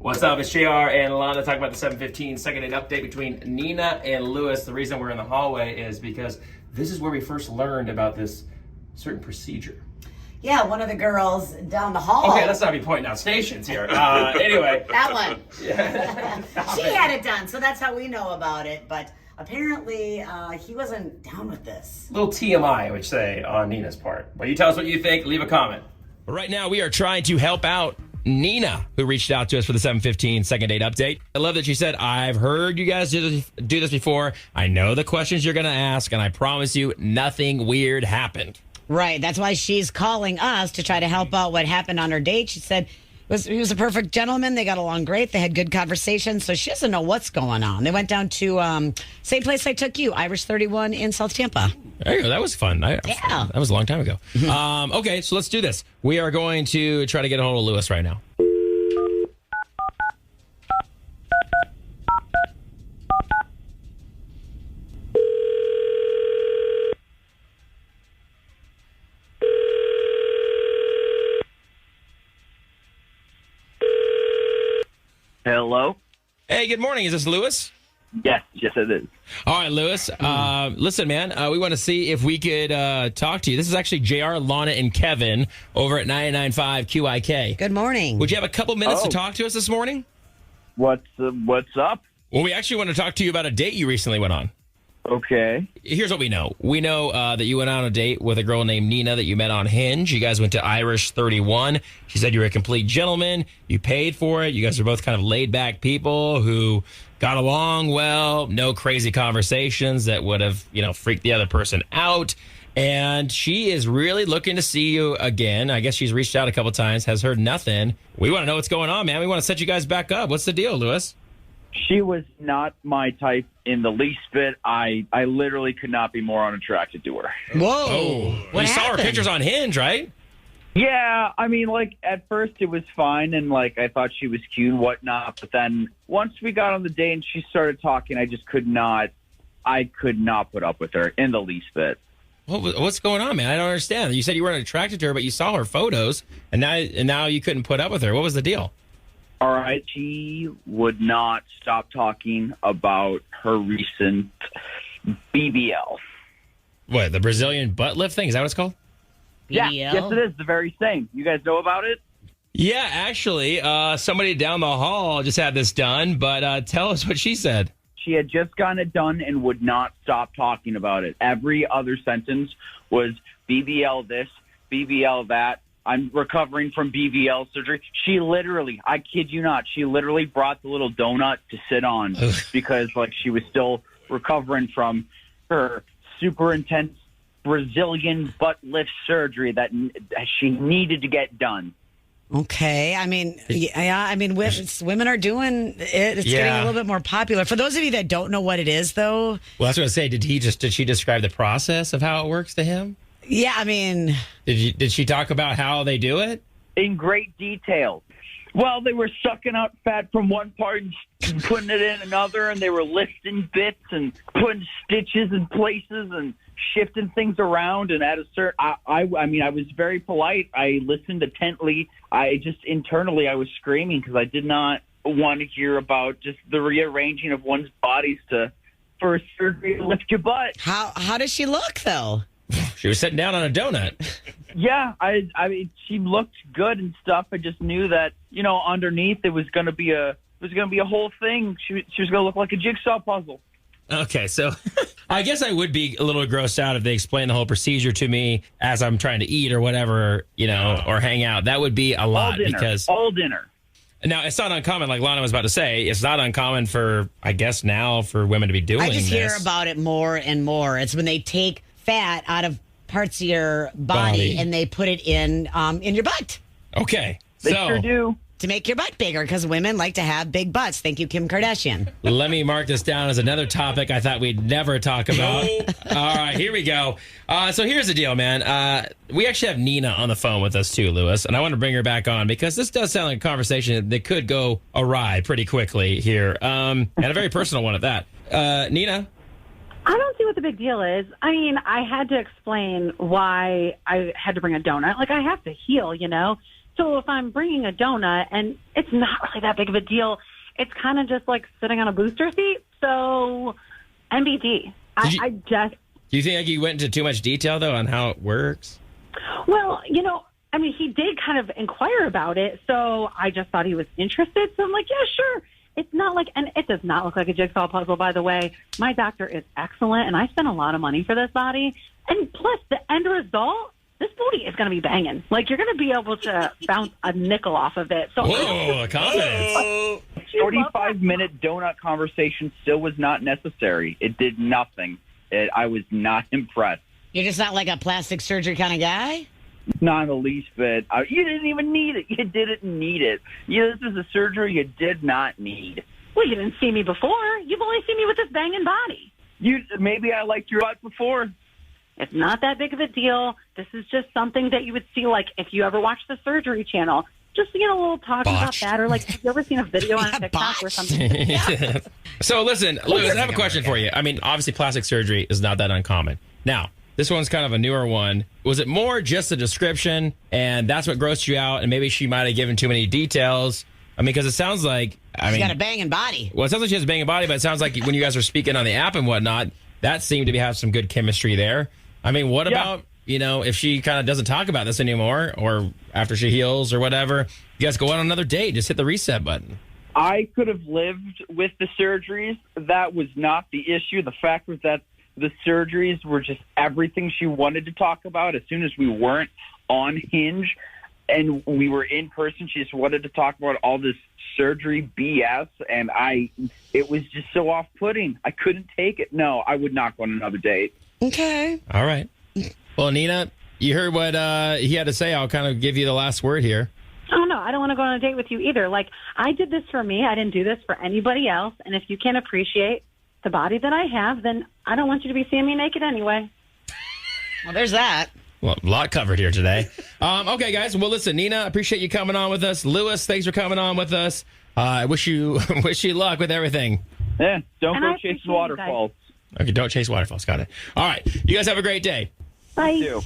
What's up? It's JR and Lana talking about the 7:15 second date update between Nina and Lewis. The reason we're in the hallway is because this is where we first learned about this certain procedure. Yeah, one of the girls down the hall. Okay, let's not be pointing out stations here. Anyway. That one. Yeah. She had it done, so that's how we know about it. But apparently, he wasn't down with this. Little TMI, I would say, on Nina's part. But you tell us what you think. Leave a comment. Right now, we are trying to help out Nina, who reached out to us for the 7:15 second date update. I love that she said, I've heard you guys do this before. I know the questions you're going to ask, and I promise you nothing weird happened. Right. That's why she's calling us to try to help out what happened on her date. She said he was a perfect gentleman. They got along great. They had good conversations. So she doesn't know what's going on. They went down to same place I took you, Irish 31 in South Tampa. There you go. That was fun. Yeah. That was a long time ago. Okay, so let's do this. We are going to try to get a hold of Lewis right now. Hello? Hey, good morning. Is this Lewis? Yes, it is. All right, Lewis. Listen, man, we want to see if we could talk to you. This is actually JR, Lana, and Kevin over at 99.5 QIK. Good morning. Would you have a couple minutes to Oh. talk to us this morning? What's up? Well, we actually want to talk to you about a date you recently went on. Okay. Here's what we know. We know that you went on a date with a girl named Nina that you met on Hinge. You guys went to Irish 31. She said you were a complete gentleman. You paid for it. You guys are both kind of laid-back people who got along well. No crazy conversations that would have, freaked the other person out. And she is really looking to see you again. I guess she's reached out a couple times, has heard nothing. We want to know what's going on, man. We want to set you guys back up. What's the deal, Lewis? She was not my type in the least bit. I literally could not be more unattracted to her. Whoa. Oh, What you saw her happened? pictures on Hinge, right? Yeah, I mean, at first it was fine, and, I thought she was cute and whatnot, but then once we got on the date and she started talking, I could not put up with her in the least bit. What's going on, man? I don't understand. You said you weren't attracted to her, but you saw her photos, and now you couldn't put up with her. What was the deal? All right, she would not stop talking about her recent BBL. What, the Brazilian butt lift thing? Is that what it's called? Yeah, BBL? yes, it is. The very same. You guys know about it? Yeah, actually, somebody down the hall just had this done, but tell us what she said. She had just gotten it done and would not stop talking about it. Every other sentence was BBL this, BBL that. I'm recovering from BBL surgery. She literally, I kid you not, she literally brought the little donut to sit on because she was still recovering from her super intense Brazilian butt lift surgery that she needed to get done. Okay. I mean, women are doing it. It's getting a little bit more popular. For those of you that don't know what it is, though. Well, that's what I was saying. Did she describe the process of how it works to him? Yeah, I mean. Did she talk about how they do it? In great detail. Well, they were sucking out fat from one part and putting it in another, and they were lifting bits and putting stitches in places and shifting things around. And at a certain, I was very polite. I listened intently. Internally, I was screaming because I did not want to hear about just the rearranging of one's bodies for a surgery to lift your butt. How does she look, though? She was sitting down on a donut. Yeah, I mean, she looked good and stuff. I just knew that, underneath it was going to be a whole thing. She was going to look like a jigsaw puzzle. Okay, so I guess I would be a little grossed out if they explained the whole procedure to me as I'm trying to eat or whatever, or hang out. That would be a lot All dinner. Now, it's not uncommon, like Lana was about to say. It's not uncommon for, I guess now, for women to be doing this. I just hear about it more and more. It's when they take fat out of parts of your body and they put it in your butt. Okay. They sure do. To make your butt bigger, because women like to have big butts. Thank you, Kim Kardashian. Let me mark this down as another topic I thought we'd never talk about. All right, here we go. So here's the deal, man. We actually have Nina on the phone with us too, Lewis, and I want to bring her back on because this does sound like a conversation that could go awry pretty quickly here, and a very personal one at that. Nina? I don't see what the big deal is. I mean, I had to explain why I had to bring a donut. I have to heal, So if I'm bringing a donut and it's not really that big of a deal, it's kind of just like sitting on a booster seat. So MBD. I just. Do you think like you went into too much detail though on how it works? Well, I mean, he did kind of inquire about it, so I just thought he was interested. So I'm like, yeah, sure. It's not like, and it does not look like a jigsaw puzzle, by the way. My doctor is excellent, and I spent a lot of money for this body. And plus, the end result, this booty is going to be banging. Like, you're going to be able to bounce a nickel off of it. So Whoa, confidence. 45-minute donut conversation still was not necessary. It did nothing. I was not impressed. You're just not like a plastic surgery kind of guy? Not in the least bit. You didn't even need it. You didn't need it. This is a surgery you did not need. Well, you didn't see me before. You've only seen me with this banging body. Maybe I liked your butt before. It's not that big of a deal. This is just something that you would see, like, if you ever watch the Surgery Channel. Just, a little talking Botched. about that. Or, like, have you ever seen a video on TikTok or something? Yeah. So listen, Lewis, I have a question for you. I mean, obviously plastic surgery is not that uncommon. Now, this one's kind of a newer one. Was it more just a description and that's what grossed you out and maybe she might have given too many details? I mean, because it sounds like, She's got a banging body. Well, it sounds like she has a banging body, but it sounds like when you guys are speaking on the app and whatnot, that seemed to have some good chemistry there. I mean, what about, if she kind of doesn't talk about this anymore or after she heals or whatever, you guys go on another date, just hit the reset button. I could have lived with the surgeries. That was not the issue. The fact was that the surgeries were just everything she wanted to talk about. As soon as we weren't on Hinge and we were in person, she just wanted to talk about all this surgery BS, and it was just so off-putting. I couldn't take it. No, I would not go on another date. Okay. All right. Well, Nina, you heard what he had to say. I'll kind of give you the last word here. Oh, no, I don't want to go on a date with you either. Like, I did this for me. I didn't do this for anybody else. And if you can't appreciate the body that I have, then I don't want you to be seeing me naked anyway. Well, there's that. Well, a lot covered here today. Okay, guys. Well, listen, Nina, I appreciate you coming on with us. Lewis, thanks for coming on with us. I wish you luck with everything. Yeah, don't And go I chasing appreciate you guys. waterfalls. Okay, don't chase waterfalls. Got it. All right. You guys have a great day. Bye. You too.